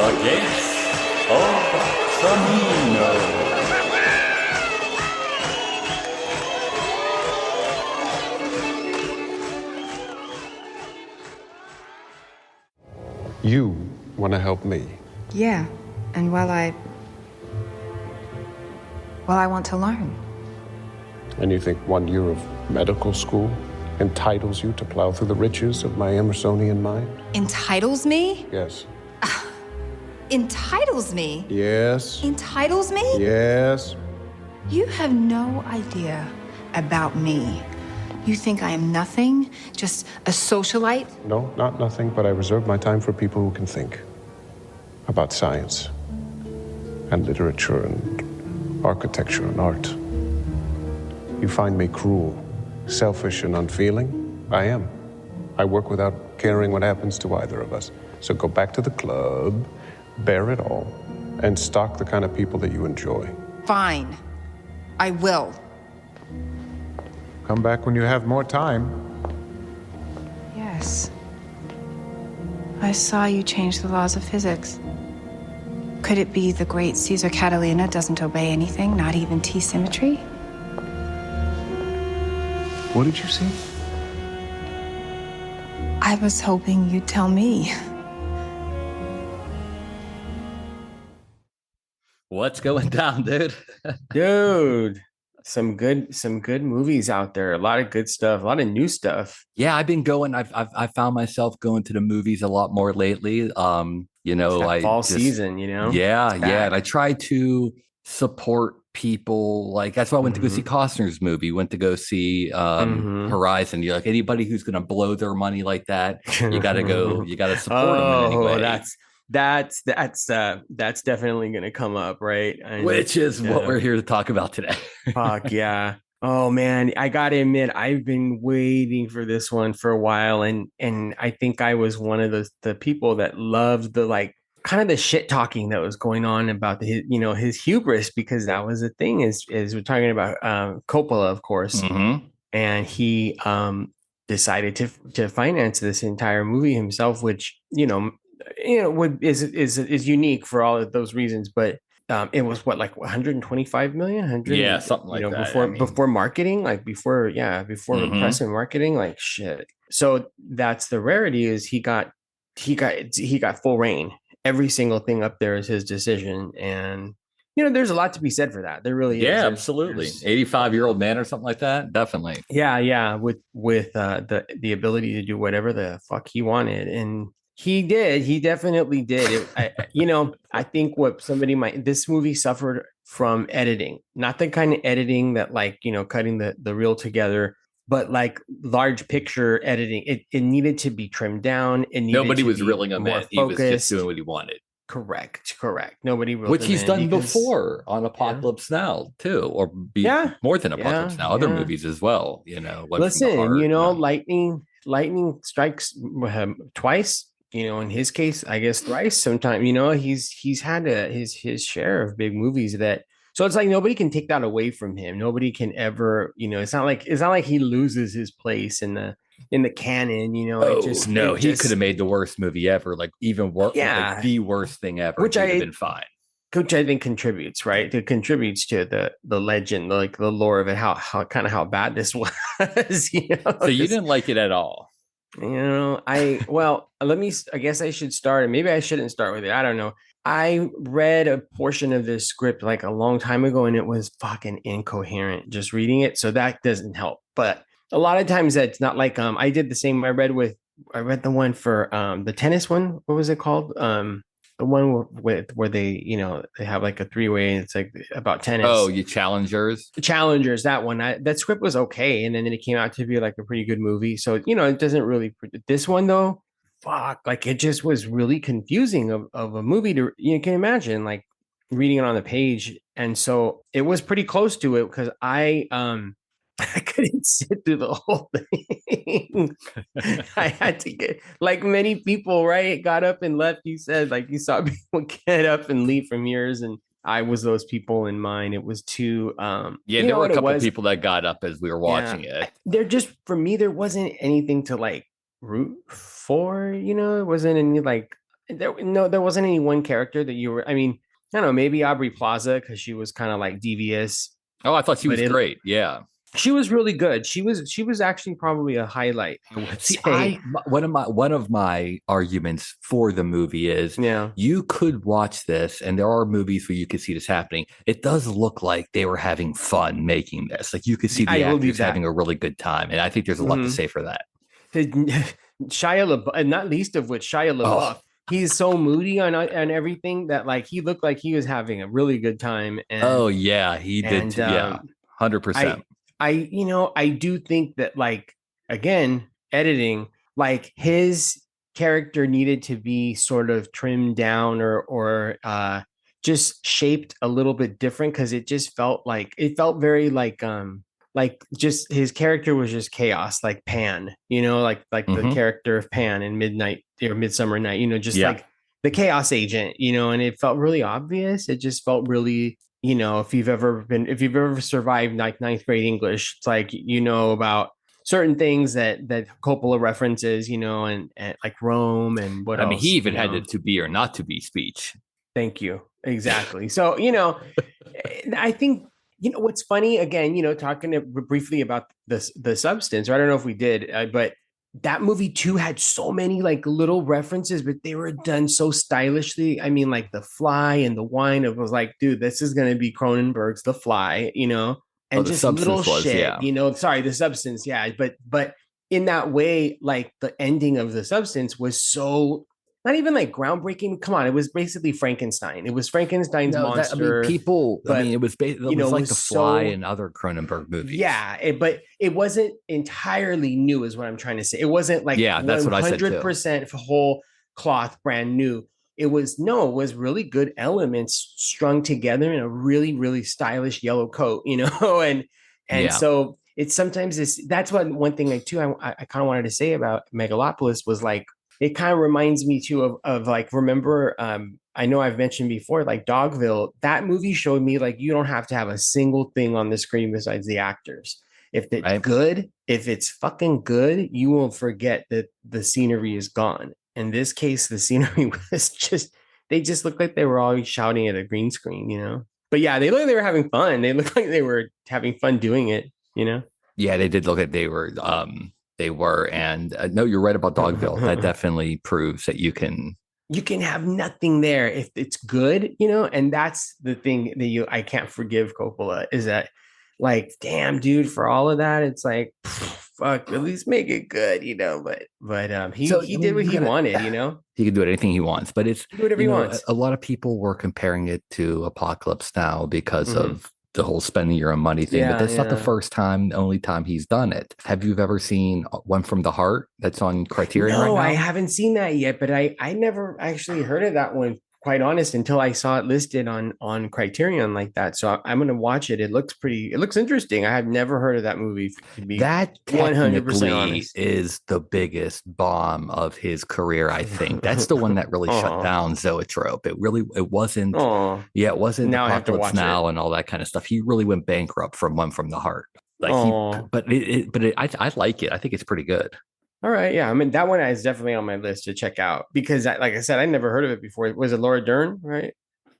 The gates of Camino. You want to help me. Yeah, and I want to learn. And you think 1 year of medical school entitles you to plow through the riches of my Emersonian mind? Entitles me? Yes. Entitles me? Yes. Entitles me? Yes. You have no idea about me. You think I am nothing? Just a socialite? No, not nothing, but I reserve my time for people who can think about science and literature and architecture and art. You find me cruel, selfish, and unfeeling? I am. I work without caring what happens to either of us. So go back to the club, bear it all, and stock the kind of people that you enjoy. Fine. I will. Come back when you have more time. Yes. I saw you change the laws of physics. Could it be the great Caesar Catalina doesn't obey anything, not even T-symmetry? What did you see? I was hoping you'd tell me. What's going down, dude? Dude, some good movies out there. A lot of good stuff, a lot of new stuff. Yeah, I've been going. I've found myself going to the movies a lot more lately. Fall season, Yeah. And I try to support people. Like that's why I went to go see Costner's movie. Went to go see Horizon. You're like anybody who's going to blow their money like that, you got to go. You got to support them in any way. That's definitely going to come up, right? Which is what we're here to talk about today. Fuck yeah. Oh man, I gotta admit, I've been waiting for this one for a while, and I think I was one of the people that loved the kind of the shit talking that was going on about his hubris, because that was the thing is we're talking about Coppola, of course, and he decided to finance this entire movie himself, which is unique for all of those reasons, but it was what, like 125 million, something like that. Before marketing, before press and marketing, like shit. So that's the rarity, is he got full reign. Every single thing up there is his decision, and there's a lot to be said for that. There really is. Yeah, absolutely. 85-year-old man or something like that. Definitely. Yeah. With the ability to do whatever the fuck he wanted, and he did. He definitely did. I think this movie suffered from editing, not the kind of editing that cutting the reel together, but like large picture editing. It needed to be trimmed down. Nobody was reeling him in. He was just doing what he wanted. Correct. Nobody reeled which he's in done before on Apocalypse Now too, or more than Apocalypse Now, other movies as well. Listen, lightning strikes twice. In his case, I guess thrice. Sometimes, he's had his share of big movies that. So it's like nobody can take that away from him. Nobody can ever. It's not like he loses his place in the canon. He could have made the worst movie ever, like even worse, the worst thing ever, which would have been fine. Which I think contributes, right? It contribits to the legend, like the lore of it, how bad this was. So you didn't like it at all. I guess I should start, and maybe I shouldn't start with it. I don't know. I read a portion of this script like a long time ago, and it was fucking incoherent just reading it. So that doesn't help. But a lot of times that's not like, I did the same. I read the one for the tennis one. What was it called? The one where they they have like a three-way, and it's like about tennis. Oh, you Challengers. That one. That script was okay, and then it came out to be like a pretty good movie. So it doesn't really. This one though, fuck, like it just was really confusing of a movie to. You can imagine like reading it on the page, and so it was pretty close to it because I couldn't sit through the whole thing. I had to get, like many people, right, got up and left. You said, like, you saw people get up and leave from yours, and I was those people in mine. It was too there were a couple of people that got up as we were watching it. There just, for me, there wasn't anything to like root for, it wasn't any like there wasn't any one character that you were. I mean, I don't know, maybe Aubrey Plaza because she was kind of like devious, Oh, I thought she but was great. Yeah. she was really good. She was actually probably a highlight, I would See, say. one of my arguments for the movie is Yeah, you could watch this, and there are movies where you could see this happening. It does look like they were having fun making this. Like you could see I the believe actors that. having a really good time, and I think there's a lot to Hmm say for that. Shia LaBeouf, and not least of which Shia Oh, LaBeouf. He's so moody on everything that like he looked like he was having a really good time, oh yeah, he did. and Too. Yeah, 100%. I do think that like again editing like his character needed to be sort of trimmed down or just shaped a little bit different because it felt very like just his character was just chaos like Pan, like the Hmm. character of Pan in Midnight or Midsummer Night, just Yeah. like the chaos agent, and it felt really obvious. It just felt really, if you've ever survived like ninth grade English, it's like about certain things that Coppola references, and like Rome and what I mean, he else, even had the to be or not to be speech. Thank you. Exactly. So, I think, what's funny again, talking briefly about the substance, or I don't know if we did, but that movie too had so many like little references, but they were done so stylishly. I mean, like the fly and the wine, it was like, dude, this is going to be Cronenberg's The Fly, Oh, and the just little substance was, shit, yeah. sorry, the substance. Yeah. But in that way, like the ending of the substance was so not even like groundbreaking. Come on, it was basically Frankenstein. It was Frankenstein's No, that I mean, monster, people. I mean, but it was it like The was Fly so and other Cronenberg movies. yeah. But it wasn't entirely new, is what I'm trying to say. It wasn't like Yeah, that's what I said too. 100% whole cloth, brand new. It was really good elements strung together in a really really stylish yellow coat, and Yeah. so it's sometimes that's what one thing like too I kind of wanted to say about Megalopolis was like it kind of reminds me too of like remember I know I've mentioned before like Dogville. That movie showed me like you don't have to have a single thing on the screen besides the actors. If it's Right. good, if it's fucking good, you will forget that the scenery is gone. In this case, the scenery was just they just looked like they were all shouting at a green screen. But yeah, they looked like they were having fun. They looked like they were having fun doing it. Yeah, they did look at they were, and no, you're right about Dogville. That definitely proves that You can have nothing there if it's good, and that's the thing that I can't forgive Coppola is that like, damn, dude, for all of that, it's like, fuck, at least make it good, But So he I did mean, what you he gotta wanted. he can do anything he wants, but it's Do whatever he wants. a lot of people were comparing it to Apocalypse Now because Mhm. of the whole spending your own money thing. But Yeah, that's not the yeah. first time, the only time he's done it. Have you ever seen One from the Heart that's on Criterion right No, I now? haven't seen that yet, but I never actually heard of that one, quite honest, until I saw it listed on Criterion like that. So I'm gonna watch it. It looks interesting. I have never heard of that movie, to be That 100% technically honest. is the biggest bomb of his career, I think. That's the one that really shut Oh, down Zoetrope. It wasn't, oh. yeah, it wasn't Now I have to Apocalypse watch it. Now and all that kind of stuff. He really went bankrupt from One from the Heart. Like Oh, I like it. I think it's pretty good. all right. Yeah, I mean that one is definitely on my list to check out because, like I said, I never heard of it before. Was it Laura Dern, right?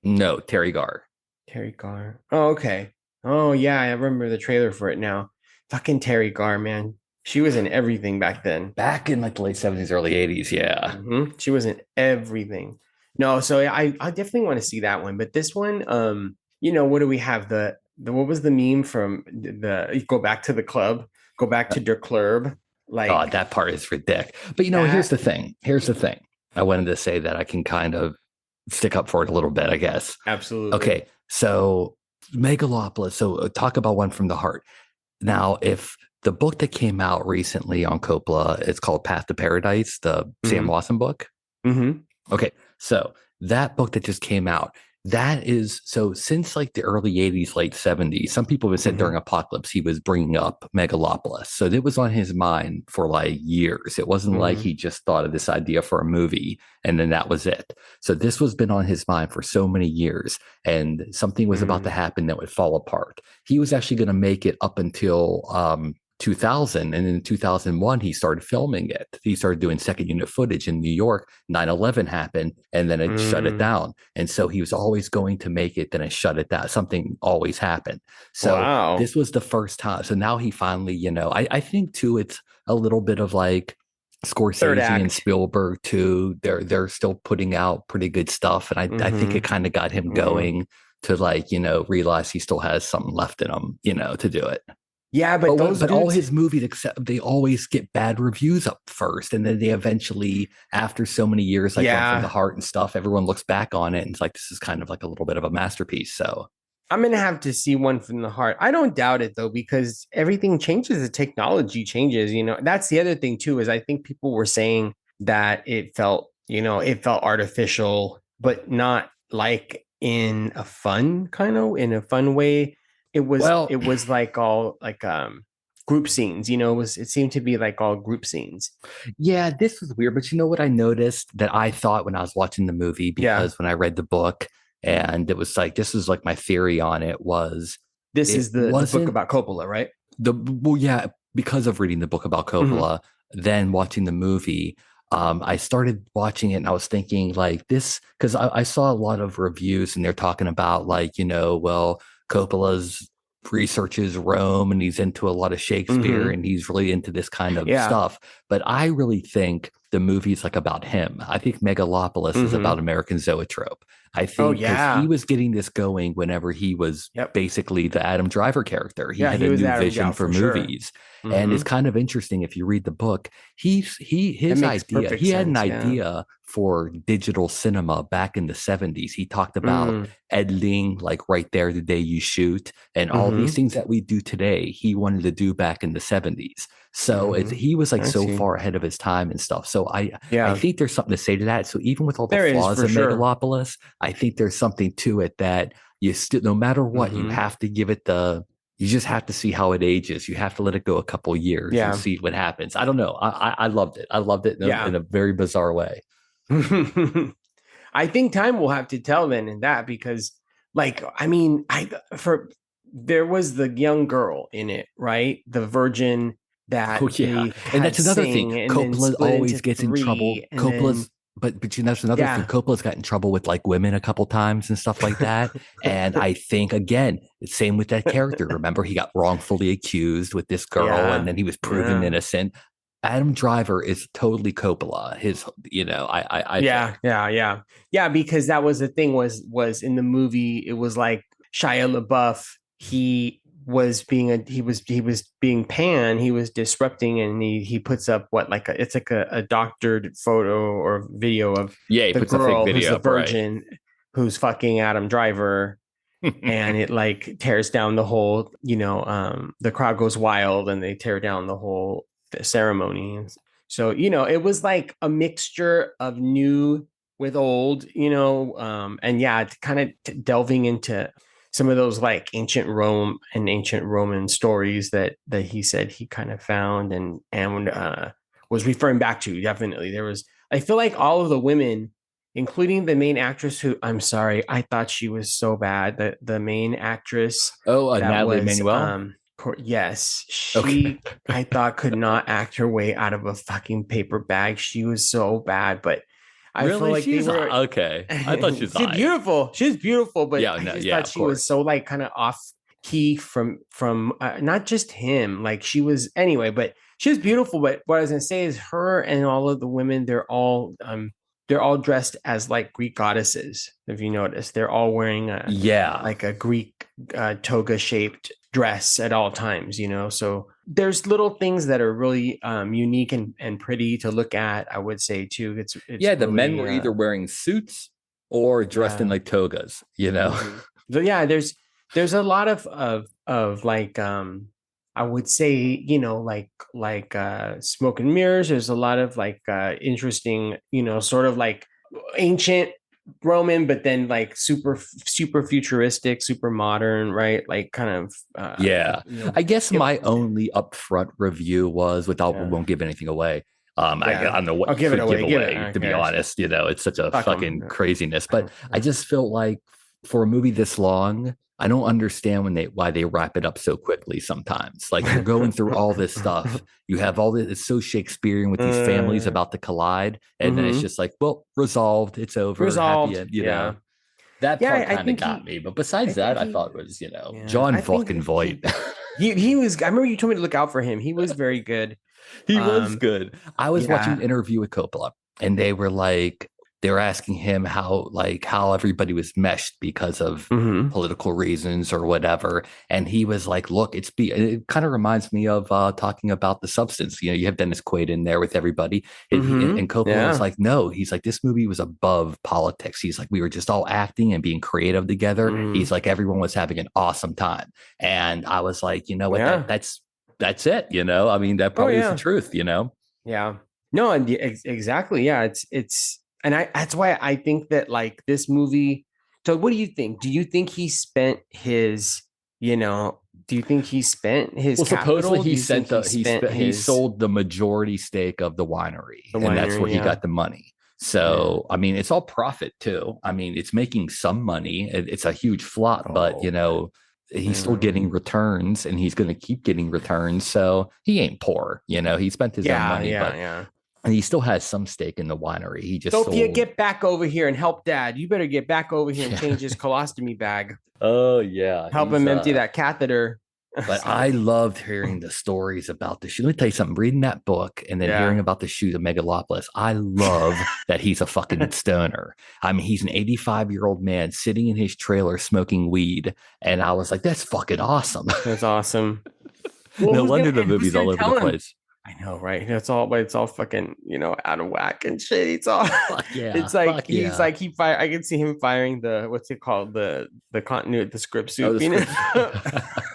No, Terry Garr. Terry Garr. Oh, okay. Oh, yeah, I remember the trailer for it now. Fucking Terry Garr, man. She was in everything back then. Back in like the late 70s, early 80s. Yeah. She was in everything. No, so I definitely want to see that one. But this one, what do we have? The what was the meme from the go back to the club, go back to der club, God, like that part is ridiculous. But here's that. the thing. Here's the thing. I wanted to say that I can kind of stick up for it a little bit, I guess. Absolutely. Okay, so Megalopolis. So talk about One from the Heart. Now, if the book that came out recently on Coppola, it's called Path to Paradise, the Sam Hmm Lawson book. hmm Okay, so that book that just came out, that is so since like the early 80s, late 70s, some people have said hmm during Apocalypse he was bringing up Megalopolis. So it was on his mind for like years. It wasn't like hmm he just thought of this idea for a movie and then that was it. So this was been on his mind for so many years and something was about to happen that would fall apart. He was actually going to make it up until 2000, and in 2001 he started filming it. He started doing second unit footage in New York. 9/11 happened, and then it shut it down, and so he was always going to make it, then it shut it down. Something always happened. So Wow. this was the first time. So now he finally, I think too, it's a little bit of like Third Scorsese and act. Mm-hmm. Spielberg too. They're still putting out pretty good stuff, and I think it kind of got him going to like, realize he still has something left in him, to do it. Yeah, but those But all dudes, his movies, except they always get bad reviews up first, and then they eventually, after so many years, like One from the Heart and stuff, everyone looks back on it and it's like, this is kind of like a little bit of a masterpiece. So I'm gonna have to see One from the Heart. I don't doubt it though, because everything changes, the technology changes. That's the other thing too, is I think people were saying that it felt artificial, but not like in a fun way. well, It was like all like group scenes, it seemed to be like all group scenes. yeah, this was weird. But you know what I noticed that I thought when I was watching the movie, Yeah. because when I read the book, and it was like, this was like my theory on it was, This it is the book wasn't about Coppola, right? well, yeah, because of reading the book about Coppola, then watching the movie, I started watching it and I was thinking like this, because I saw a lot of reviews and they're talking about like, well, Coppola's researches Rome and he's into a lot of Shakespeare and he's really into this kind of Yeah. stuff. But I really think the movie's like about him. I think Megalopolis is about American zoetrope. I think because he was getting this going whenever he was basically the Adam Driver character. He had a new vision for movies. And it's kind of interesting if you read the book, his idea, he had an idea for digital cinema back in the 70s. He talked about editing like right there the day you shoot, and all these things that we do today, he wanted to do back in the 70s. So he was like so far ahead of his time and stuff. So I think there's something to say to that. So even with all the flaws of Megalopolis, I think there's something to it that you still, no matter what, you have to give it you just have to see how it ages. You have to let it go a couple years and see what happens. I don't know. I loved it. I loved it in a very bizarre way. I think time will have to tell then in that, because like, I mean, there was the young girl in it, right? The virgin that and that's another thing. Coppola always gets in trouble. Coppola's but that's another thing. Coppola's got in trouble with like women a couple times and stuff like that. And I think again, it's same with that character. Remember, he got wrongfully accused with this girl, and then he was proven innocent. Adam Driver is totally Coppola. Because that was the thing was in the movie, it was like Shia LaBeouf, he was being Pan, he was disrupting, and he puts up it's like a doctored photo or video of the girl who's the virgin who's fucking Adam Driver. And it like tears down the whole, the crowd goes wild and they tear down the whole ceremony. So, it was like a mixture of new with old, and kind of delving into some of those like ancient Rome and ancient Roman stories that he said he kind of found and was referring back to. Definitely. I feel like all of the women, including the main actress, who I'm sorry, I thought she was so bad. The main actress. Natalie Emmanuel. Yes, she I thought could not act her way out of a fucking paper bag. She was so bad, but I feel like she's okay. I thought she was beautiful. She's beautiful, but I just thought she was so like kind of off key from not just him. Like she was anyway, but she was beautiful. But what I was gonna say is her and all of the women, they're all dressed as like Greek goddesses. If you notice, they're all wearing like a Greek toga shaped dress at all times, so there's little things that are really unique and pretty to look at, I would say too. It's the really, men were either wearing suits or dressed in like togas, So there's a lot of like I would say, like smoke and mirrors. There's a lot of like interesting, sort of like ancient Roman, but then like super futuristic, super modern, right? Like kind of I guess my only upfront review was won't give anything away. I don't know what I'll give it away. To be honest, it's such a fucking craziness. But I just felt like for a movie this long, I don't understand why they wrap it up so quickly sometimes. Like you're going through all this stuff. You have all this, it's so Shakespearean with these families about to collide. And then it's just like, well, resolved. It's over. Happy Resolved. end, Yeah. That Yeah, part I kind of think got me. But besides think that, I thought it was, yeah, John I think fucking Voight. he was. I remember you told me to look out for him. He was very good. He was good. I was watching Yeah. an interview with Coppola, and they were asking him how everybody was meshed because of political reasons or whatever. And he was like, look, it kind of reminds me of talking about The Substance. You have Dennis Quaid in there with everybody. And Coppola was like, no, he's like, this movie was above politics. He's like, we were just all acting and being creative together. He's like, everyone was having an awesome time. And I was like, you know what, that's it. I mean, that probably is the truth, Yeah. No, and exactly. Yeah, it's and that's why I think that like this movie. So what do you think? Do you think he spent his, do you think he spent his supposedly capital? he sold the majority stake of the winery, and that's where he got the money. So, I mean, it's all profit too. I mean, it's making some money. It's a huge flop, but he's still getting returns, and he's going to keep getting returns. So he ain't poor. He spent his own money, and he still has some stake in the winery. He just Sophia, get back over here and help Dad. You better get back over here and change his colostomy bag. Oh yeah, help him empty that catheter. But I loved hearing the stories about the shoot. Let me tell you something. Reading that book and then hearing about the shoot of Megalopolis, I love that he's a fucking stoner. I mean, he's an 85-year-old man sitting in his trailer smoking weed, and I was like, that's fucking awesome. That's awesome. No wonder the movie's all over the place. I know, right? It's all fucking, out of whack and shit. It's all, it's like, I can see him firing what's it called? The continuity, the script soup,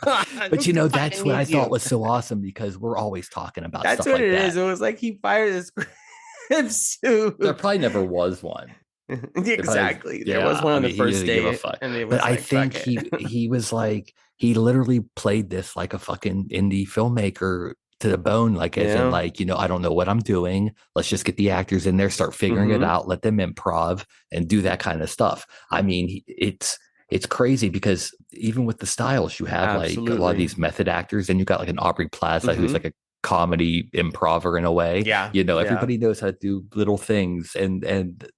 But that's what I thought was so awesome, because we're always talking about that's stuff what like it that. is. It was like he fired the script soup. There probably never was one. Exactly. There was one on the first day. But I think he was like, he literally played this like a fucking indie filmmaker to the bone, like as in like, I don't know what I'm doing. Let's just get the actors in there, start figuring it out, let them improv and do that kind of stuff. I mean, it's crazy, because even with the styles, you have like a lot of these method actors, and you got like an Aubrey Plaza who's like a comedy improver in a way. Everybody knows how to do little things, and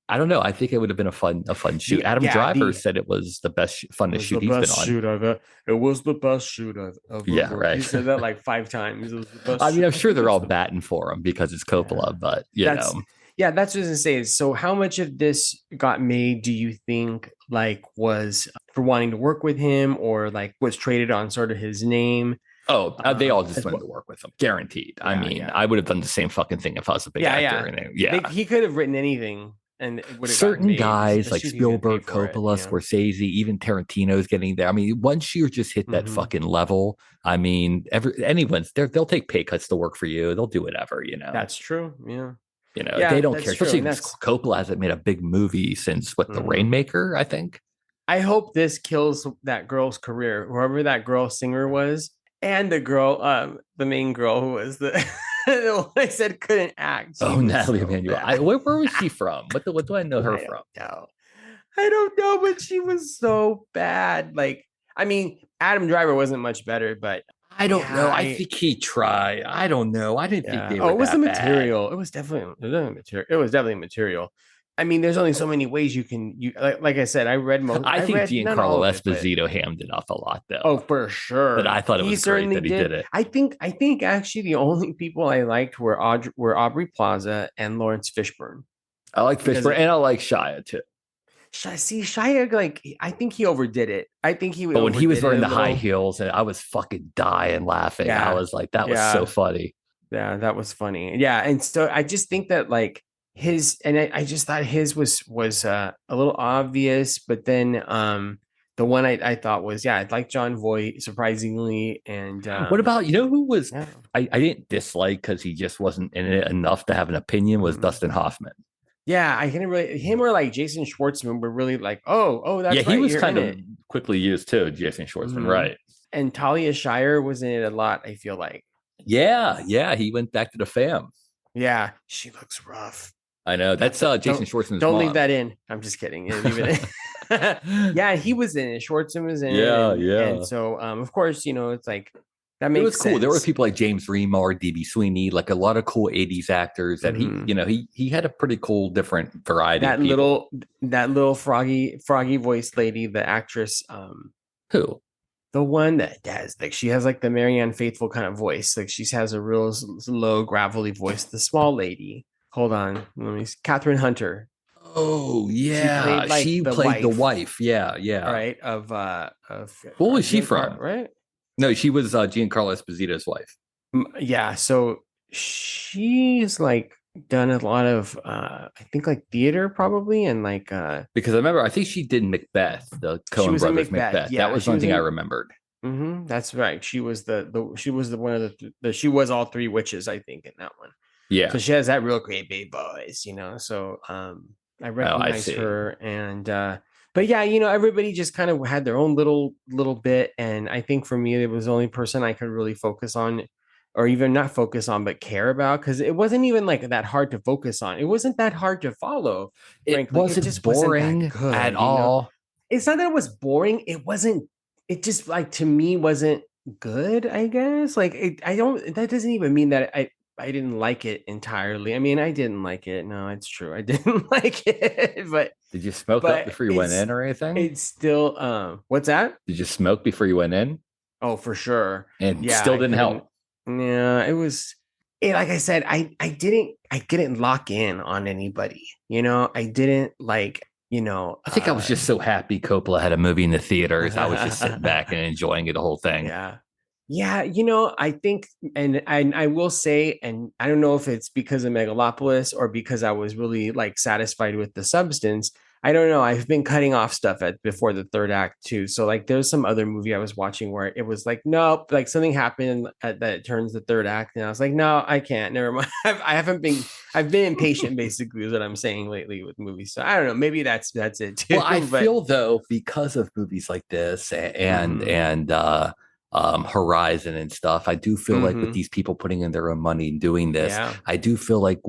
I don't know, I think it would have been a fun shoot. Adam Driver said it was the best funnest shoot he's been on. It was the best shoot I've ever right. He said that like 5 times. It was the best. I mean, I'm sure they're all batting for him because it's Coppola, but that's what I was gonna say. So how much of this got made, do you think, like, was for wanting to work with him, or like was traded on sort of his name? Oh, they all just wanted to work with him, guaranteed. I mean, I would have done the same fucking thing if I was a big actor. He could have written anything, and it would have certain guys like Spielberg, Coppola, Scorsese, even Tarantino's getting there. I mean, once you just hit that fucking level, I mean, they'll take pay cuts to work for you. They'll do whatever. That's true. Yeah. They don't care. Especially Coppola hasn't made a big movie since The Rainmaker, I think. I hope this kills that girl's career, whoever that girl singer was. And the girl, the main girl who was the one I said couldn't act. Natalie Emanuel. Where was she from? What do I know her from? I don't know, but she was so bad. Like, I mean, Adam Driver wasn't much better, but I don't know. I think he tried. I don't know. I didn't think they were. It was that the bad. material. It was definitely material. It was definitely material. I mean, there's only so many ways you can. Like I said, I read most. I think Giancarlo Esposito hammed it up a lot, though. Oh, for sure. But I thought it was great that he did it. I think actually the only people I liked were Aubrey Plaza and Lawrence Fishburne. I like Fishburne, and I like Shia too. See, Shia, like, I think he overdid it. I think he. But when he was wearing the high heels, and I was fucking dying laughing. I was like, that was so funny. Yeah, that was funny. Yeah, and so I just think that like. I just thought his was a little obvious, but then the one I thought was I like John Voight, surprisingly. And what about who was I didn't dislike because he just wasn't in it enough to have an opinion, was Dustin Hoffman. Yeah, I can really him or like Jason Schwartzman were really like that's right. He was kind of quickly used too, Jason Schwartzman, right? And Talia Shire was in it a lot, I feel like. Yeah, he went back to the fam. Yeah, she looks rough. I know. That's Jason Schwartzman's Don't mom. leave that in. I'm just kidding. Leave it in. Yeah, he was in it. Schwartzman was in it, Yeah, and yeah. so of course, it's like that It was makes cool. There were sense. people like James Remar, DB Sweeney, like a lot of cool 80s actors that Mhm. he had a pretty cool different variety of That people. little froggy voiced lady, the actress, Who? the one that has like she has like the Marianne Faithful kind of voice. Like she has a real low gravelly voice. The small lady. Hold on, let me see. Catherine Hunter. Oh, She yeah. played like She the played the wife, wife. Yeah, all yeah. right, of What was she Giancarlo, from? right? No, she was Giancarlo Esposito's wife. Yeah, so she's like done a lot of I think like theater probably, and like Because I remember, I think she did Macbeth, the she Coen was in brothers Macbeth. Macbeth. That Yeah, was she one was thing I in. remembered. That's right. She was she was the one of the she was all three witches, I think, in that one. Yeah. So she has that real great big voice, So I Oh, I recognize see. her, and but yeah, everybody just kind of had their own little bit, and I think for me, it was the only person I could really focus on, or even not focus on, but care about, because it wasn't even like that hard to focus on. It wasn't that hard to follow, It frankly. It wasn't just wasn't that boring at good. all. It's not that it was boring. It wasn't. It just like to me wasn't good. I guess like I don't. That doesn't even mean that I didn't like it entirely. I mean, I didn't like it. No, it's true. I didn't like it, Did you smoke up but before you went in or anything? it's still what's that? Did you smoke before you went in? Oh, for sure. And Yeah, still I didn't couldn't. help. Yeah, it was like I said, I didn't lock in on anybody. I didn't like, I think I was just so happy Coppola had a movie in the theaters. I was just sitting back and enjoying it the whole thing. yeah. Yeah, I think, and I will say, and I don't know if it's because of Megalopolis or because I was really like satisfied with the substance. I don't know. I've been cutting off stuff at before the third act too. So like, there's some other movie I was watching where it was like, nope, like something happened that turns the third act, and I was like, no, I can't. Never mind. I haven't been. I've been impatient, basically, is what I'm saying lately with movies. So I don't know. Maybe that's it too. Well, I But feel though, because of movies like this mhm. and Horizon and stuff, I do feel like with these people putting in their own money and doing this, Yeah. I do feel like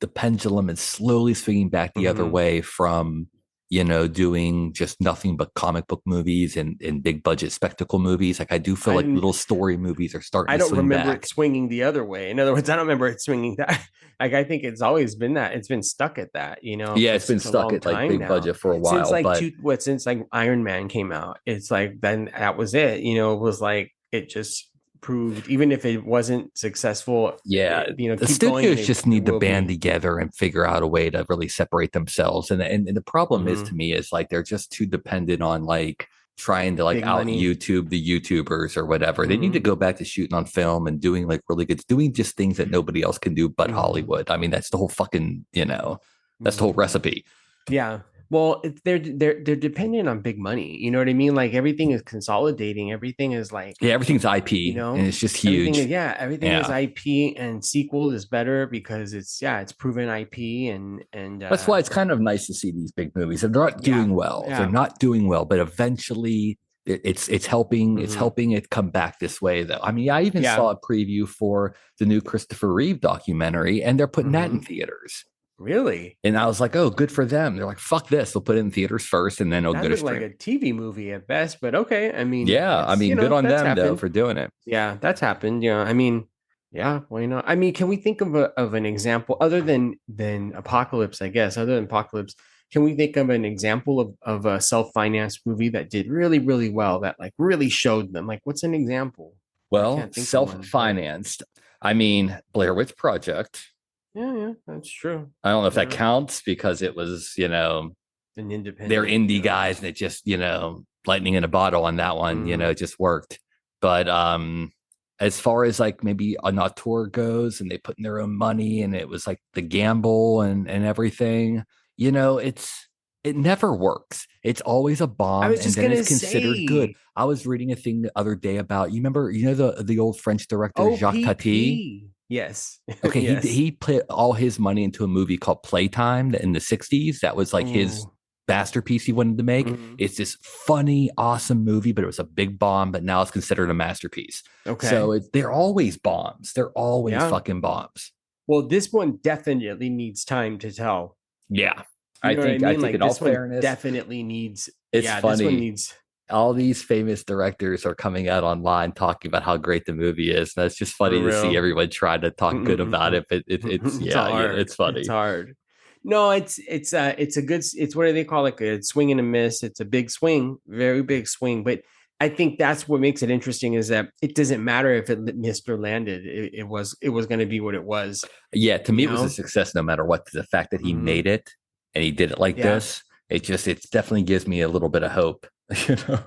the pendulum is slowly swinging back the other way from, doing just nothing but comic book movies and big budget spectacle movies. Like I do feel like I little story movies are starting I to don't swing remember it back. swinging the other way. In other words, I don't remember it swinging that. Like I think it's always been that. It's been stuck at that, Yeah, for it's been such a stuck long at like time big now. budget for a Since while, like but since like Iron Man came out, it's like then that was it. It was like it just proved, even if it wasn't successful, yeah, the keep going and studios it just need to will band be. together and figure out a way to really separate themselves. And the problem is to Mhm. me is like they're just too dependent on like trying to like Big out money. YouTube the YouTubers or whatever. They need to Mhm. go back to shooting on film and doing like really good, doing just things that nobody else can do but Mhm. Hollywood. I mean, that's the whole fucking, that's the whole Mhm. recipe. Yeah. Well, they're dependent on big money. You know what I mean? Like everything is consolidating. Everything is like, Yeah, everything's IP and it's just everything is, huge. yeah, everything is Yeah. IP, and sequel is better because it's proven IP, and That's why it's kind of nice to see these big movies. And they're not yeah, doing well. They're yeah. not doing well, but eventually it's Hmm. helping it come back this way though. I mean, I even Yeah. saw a preview for the new Christopher Reeve documentary, and they're putting that in Hmm. theaters. Really? And I was like, oh, good for them. They're like, fuck this. They'll put it in theaters first and then it'll go That to looked like a streaming. TV movie at best, but okay. I mean, Yeah. I mean, good on that's them though happened. for doing it. Yeah, that's happened. Yeah, I mean, yeah, why not? I mean, can we think of an example other than Apocalypse? I guess other than Apocalypse, can we think of an example of a self-financed movie that did really really well, that like really showed them? Like, what's an example? I Well, can't think of one, but self-financed. I mean, Blair Witch Project. yeah, yeah, that's true. I don't know if that Yeah, counts because it was, an they're independent, indie guys and it just, lightning in a bottle on that one, mhm, it just worked. But as far as like maybe an auteur goes and they put in their own money and it was like the gamble and everything, it never works. It's always a I bomb was and just then it's gonna considered good. say I was reading a thing the other day about, you remember, the old French director Jacques Tati? OPP. Yes, Okay, yes. he put all his money into a movie called Playtime in the 60s. That was like his Oh, masterpiece he wanted to make. mhm. It's this funny, awesome movie, but it was a big bomb, but now it's considered a masterpiece. Okay. So they're always bombs. They're always Yeah. fucking bombs. Well, this one definitely needs time to tell. Yeah. You know what I I mean? think Like in all this one fairness, definitely needs. it's Yeah, this one funny. needs. All these famous directors are coming out online talking about how great the movie is. And it's just For funny to see real. everyone try to talk good about it. But it's It's yeah, hard. it's It's funny. hard. No, it's a good. It's what do they call it? A swing and a miss. It's a big swing, very big swing. But I think that's what makes it interesting is that it doesn't matter if it missed or landed. It was going to be what it was. Yeah, to me, You it was a know. Mm-hmm. success no matter what. The fact that he made it and he did it like Yeah. this, it definitely gives me a little bit of hope, you know,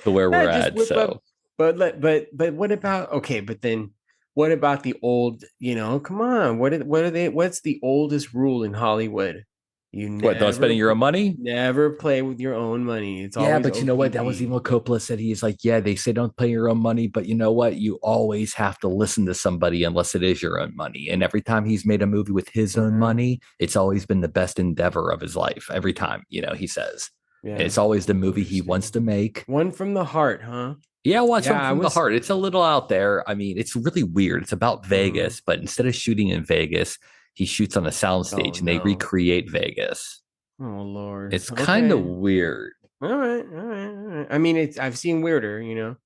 to where we're Yeah, just at. whip up. So, But what about okay? But then what about the old? You know, come on. What are they? What's the oldest rule in Hollywood? You what, not spending your own money? never play with your own money. It's Yeah, always but you know what? That was even OPP. what Coppola said. He's like, yeah, they say don't pay your own money, but you know what? You always have to listen to somebody unless it is your own money. And every time he's made a movie with his own Uh-huh. money, it's always been the best endeavor of his life. Every time, he says. And Yeah, it's always the movie he wants interesting. to make. One from the heart, huh? Yeah, watch Yeah, something I from the was. heart. It's a little out there. I mean, it's really weird. It's about Mhm. Vegas, but instead of shooting in Vegas, he shoots on a Oh soundstage and they no. recreate Vegas. Oh Lord. It's kind of Okay. weird. All right. All right. All right. I mean, it's. I've seen weirder. You know.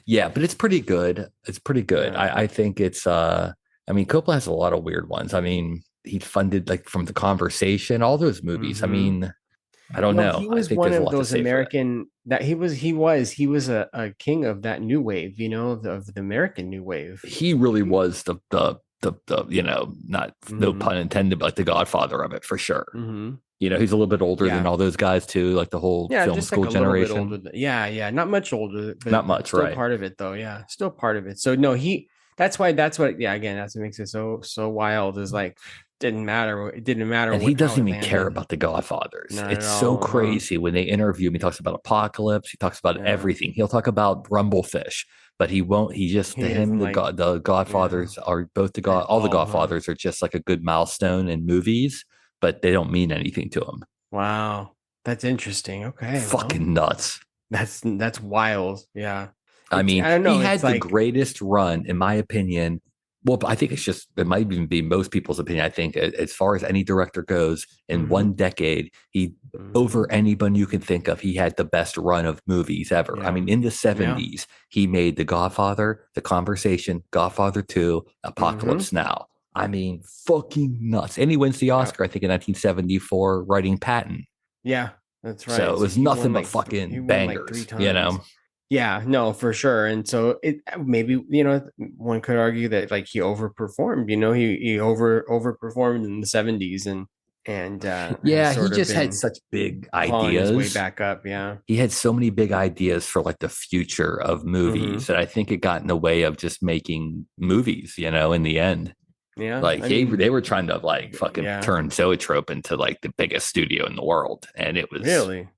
Yeah, but it's pretty good. It's pretty good. Yeah. I think it's I mean, Coppola has a lot of weird ones. I mean, he funded like from The Conversation, all those movies. I Hmm. mean, I don't Well, know. he I was think one there's a of lot to those say for that. American that he was a king of that new wave, you know, of the American new wave. He really was the not no Hmm. pun intended, but like the godfather of it for sure. Hmm. He's a little bit older than Yeah. all those guys too, like the whole Yeah, film just like school a little bit generation. older. Yeah, yeah, not much older, Not but much, still right? part of it though. Yeah, still part of it. So no, that's what yeah, again, that's what makes it so wild is like didn't matter. It didn't matter And he what how doesn't it even care landed. about the Godfathers. Not at It's so all, huh? crazy when they interview him. He talks about Apocalypse. He talks about Yeah. everything. He'll talk about Rumblefish, but he won't. He just to He him doesn't like the yeah, Godfathers are both the at God. All the all, huh? Godfathers are just like a good milestone in movies, but they don't mean anything to him. Wow. That's interesting. Okay, well. Fucking nuts. That's wild. Yeah. I It's mean, I don't he know. It's had the like greatest run, in my opinion. Well, I think it might even be most people's opinion. I think as far as any director goes, in mhm, one decade, he mhm, over anyone you can think of, he had the best run of movies ever. I yeah. mean, in the Yeah. 70s, he made The Godfather, The Conversation, Godfather 2, Mhm. Apocalypse Now. I mean, fucking nuts. And he wins the Yeah. Oscar, I think, in 1974, writing Patton. Yeah. That's So right. it So was he nothing won but like he fucking won like three bangers, times. Yeah, no, for sure. And so it maybe, you know, one could argue that like he overperformed, you know, he overperformed in the 70s and has Yeah, he sort of just had been such big clawing his way ideas. back up. Yeah. He had so many big ideas for like the future of Hmm. movies that I think it got in the way of just making movies, in the end. Yeah. Like I they mean, were trying to like fucking yeah. turn Zoetrope into like the biggest studio in the world. And it was Really?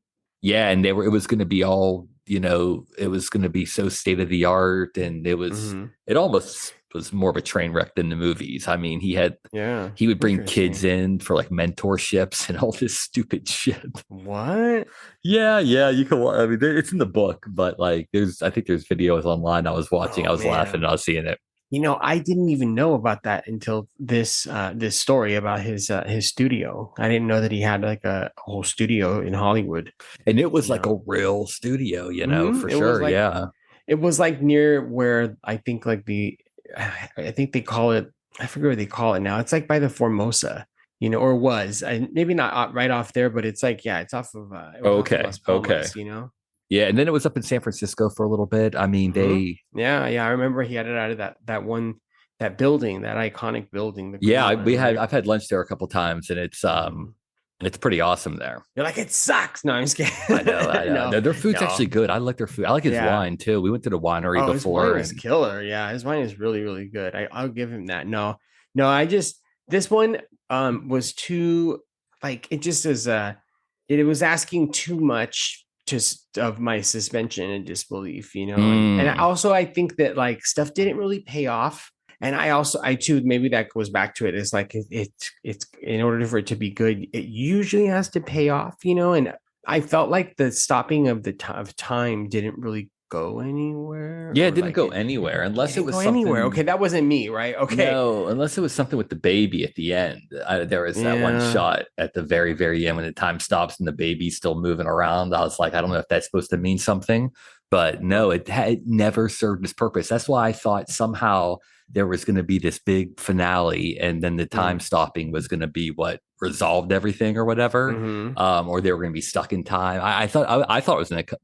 yeah, and it was gonna be all, it was gonna be so state of the art and Hmm. it almost was more of a train wreck than the movies. I mean, Yeah. he would bring kids Interesting. in for like mentorships and all this stupid shit. What? Yeah, yeah, you can. I mean, it's in the book, but like, I think there's videos online. I was watching. Oh I was laughing. man. And I was seeing it, You know, I didn't even know about that until this story about his studio. I didn't know that he had like a whole studio in Hollywood, and it was you like know. a real studio, Hmm. for sure. Yeah, It was like near where I think like the I think they call it I forget what they call it now. It's like by the Formosa, you know, or was. Maybe not right off there, but it's like yeah, it's off of it was off of okay, Las okay, Palmas, you know. yeah. And then it was up in San Francisco for a little bit. I mean, Hmm. Yeah, yeah. I remember he had it out of that one that building, that iconic building, the green yeah, one, right? I've had lunch there a couple times, and Mhm. it's pretty awesome there. You're like, it sucks. No, I'm just I know, kidding. No, Their food's no. actually good. I like their food. I like his Yeah. wine too. We went to the winery Oh, his wine before, is and killer. Yeah, his wine is really, really good. I'll give him that. No, no, I just this one was too like it just is it was asking too much just of my suspension and disbelief, you know. And mm, also I think that like stuff didn't really pay off. And I too maybe that goes back to it. It's like it's in order for it to be good, it usually has to pay off, you know. And I felt like the stopping of of time didn't really go anywhere? Yeah, Or it didn't like go anywhere unless it was go something. anywhere. Okay, that wasn't me, right? Okay. No, unless it was something with the baby at the end. There was that one Yeah. shot at the very, very end when the time stops and the baby's still moving around. I was like, I don't know if that's supposed to mean something, but no, it never served its purpose. That's why I thought somehow there was going to be this big finale, and then the time stopping was going to be what resolved everything or whatever, or they were going to be stuck in time. I thought it was going to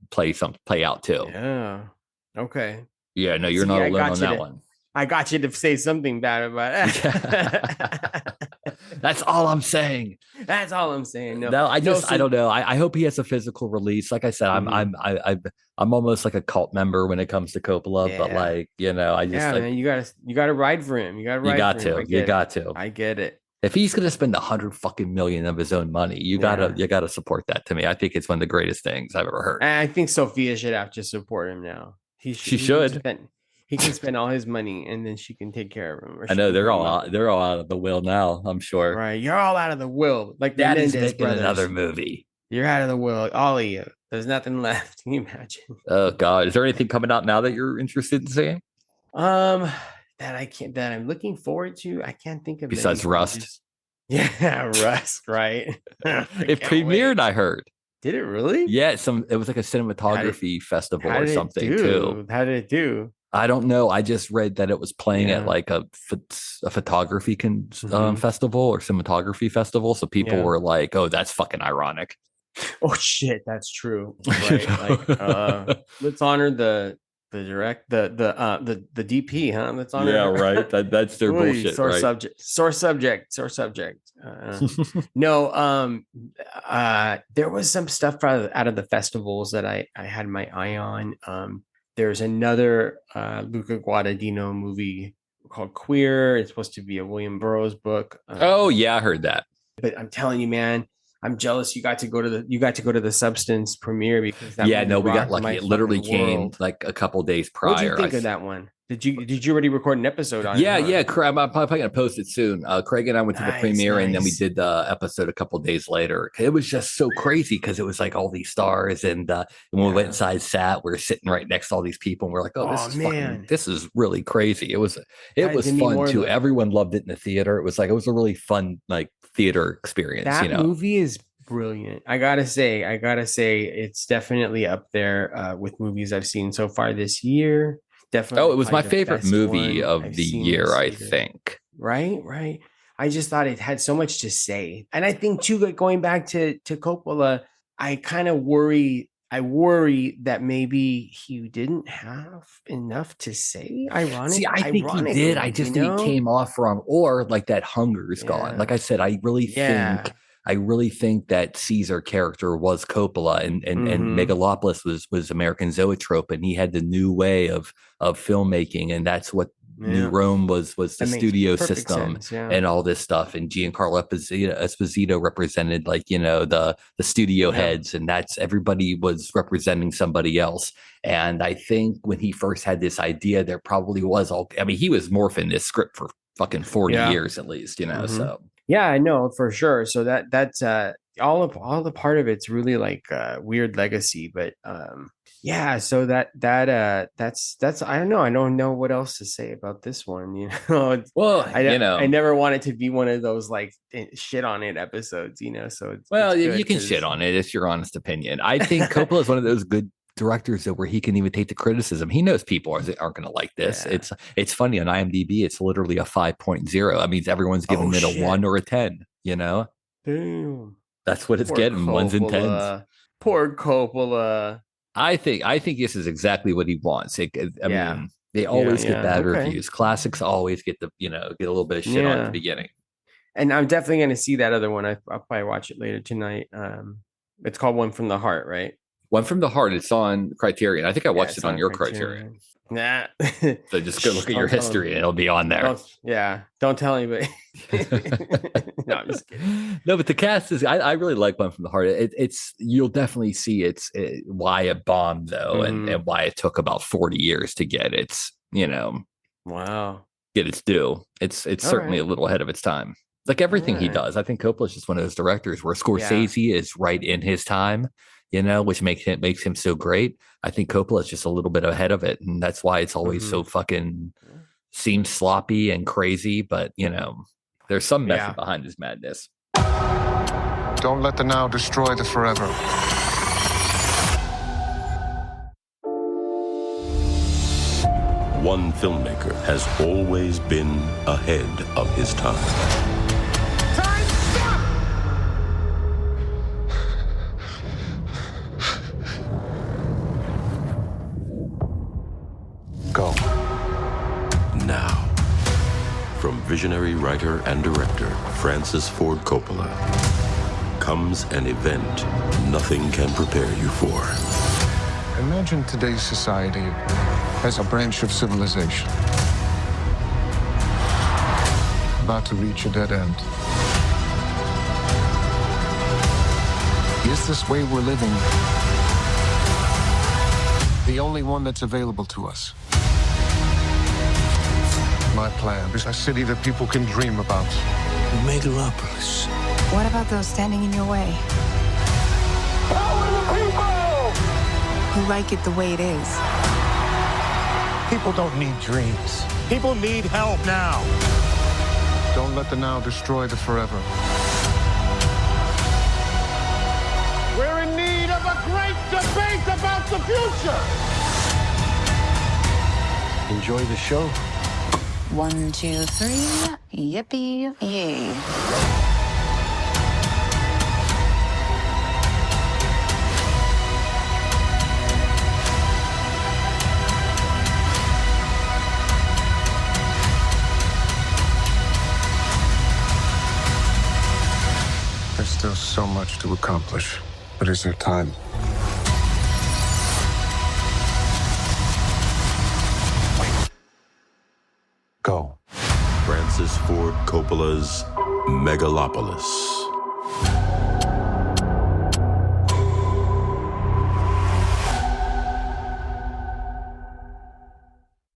play out too. Yeah. Okay. Yeah, no, you're See, not I alone got on you that to- one. I got you to say something bad about it. That's all I'm saying. That's all I'm saying. No, I don't know. I hope he has a physical release. Like I said, I'm almost like a cult member when it comes to Coppola, but Yeah. like, you know, I just like, man, you gotta ride for him. You gotta ride got for him. to, you got to. I get it. If he's gonna spend 100 fucking million of his own money, you gotta support that to me. I think it's one of the greatest things I've ever heard. And I think Sophia should have to support him now. She should. He can spend all his money, and then she can take care of him. I know they're all out of the will now. I'm sure. Right, you're all out of the will. Like the Daddy's Mendez making brothers. another movie. You're out of the will, all of you. There's nothing left. Can you imagine? Oh God, is there anything coming out now that you're interested in seeing? That I'm looking forward to. I can't think of Besides anything. Rust. Yeah, Rust. Right. It premiered. I heard. Did it really? Yeah, it was like a cinematography festival or something too. How did it do? I don't know. I just read that it was playing at like a photography festival or cinematography festival. So people were like, "Oh, that's fucking ironic." Oh shit, that's true. Right? Like, let's honor the DP, huh? Let's honor. Yeah, right. That's their bullshit. Sore right? subject. No, there was some stuff out of the festivals that I had my eye on. There's another Luca Guadagnino movie called Queer. It's supposed to be a William Burroughs book. Oh yeah, I heard that. But I'm telling you, man, I'm jealous. You got to go to the Substance premiere because we got lucky. It literally came like a couple days prior. What did you think of that one? Did you already record an episode on it? Yeah. I'm probably gonna post it soon. Craig and I went to the premiere and then we did the episode a couple days later. It was just so crazy because it was like all these stars and when we went inside we were sitting right next to all these people and we're like, this is really crazy. It was fun too. Everyone loved it in the theater. It was a really fun like theater experience. That movie is brilliant. I gotta say it's definitely up there with movies I've seen so far this year. Definitely. It was my favorite movie of the year, I think. Right. I just thought it had so much to say. And I think too, going back to Coppola, I kind of worry that maybe he didn't have enough to say. Ironic. See, I think he did. I just think he came off wrong, or like that hunger is gone. Like I said, I really think that Caesar character was Coppola and Megalopolis was American Zoetrope, and he had the new way of filmmaking, and that's what New Rome was the studio system and all this stuff. And Giancarlo Esposito represented the studio heads, and that's everybody was representing somebody else. And I think when he first had this idea, there probably was he was morphing this script for fucking 40 years at least, so. Yeah, I know for sure. So that's all the part of it's really like weird legacy, but so that's I don't know. I don't know what else to say about this one. I never want it to be one of those like shit on it episodes. So you can shit on it. It's your honest opinion. I think Coppola is one of those good directors where he can even take the criticism. He knows people aren't going to like this. It's funny on IMDb. It's literally a 5.0. That means everyone's giving it a 1 or a 10. Damn. That's what it's getting. Coppola. 1s and 10s. Poor Coppola. I think this is exactly what he wants. I mean, they always get bad reviews. Classics always get get a little bit of shit on at the beginning. And I'm definitely going to see that other one. I'll probably watch it later tonight. It's called One from the Heart, right? One from the Heart. It's on Criterion. I think I watched it on your Criterion. Nah. So just go look at your history and it'll be on there. Don't tell anybody. No, I'm just kidding. No, but the cast is. I really like One from the Heart. It's you'll definitely see why it bombed though, and why it took about 40 years to get its wow get its due. It's certainly a little ahead of its time. Like everything he does, I think Coppola's just one of those directors where Scorsese is right in his time. which makes him so great. I think Coppola is just a little bit ahead of it, and that's why it's always so fucking seems sloppy and crazy. But there's some method behind his madness. Don't let the now destroy the forever. One filmmaker has always been ahead of his time. Time, stop! Go. Now, from visionary writer and director Francis Ford Coppola, comes an event nothing can prepare you for. Imagine today's society as a branch of civilization about to reach a dead end. Is this way we're living the only one that's available to us? My plan is a city that people can dream about. Megalopolis. What about those standing in your way? Power the people! Who like it the way it is? People don't need dreams. People need help now. Don't let the now destroy the forever. We're in need of a great debate about the future. Enjoy the show. 1, 2, 3, yippee yay. There's still so much to accomplish, but is there time? Go. Francis Ford Coppola's Megalopolis.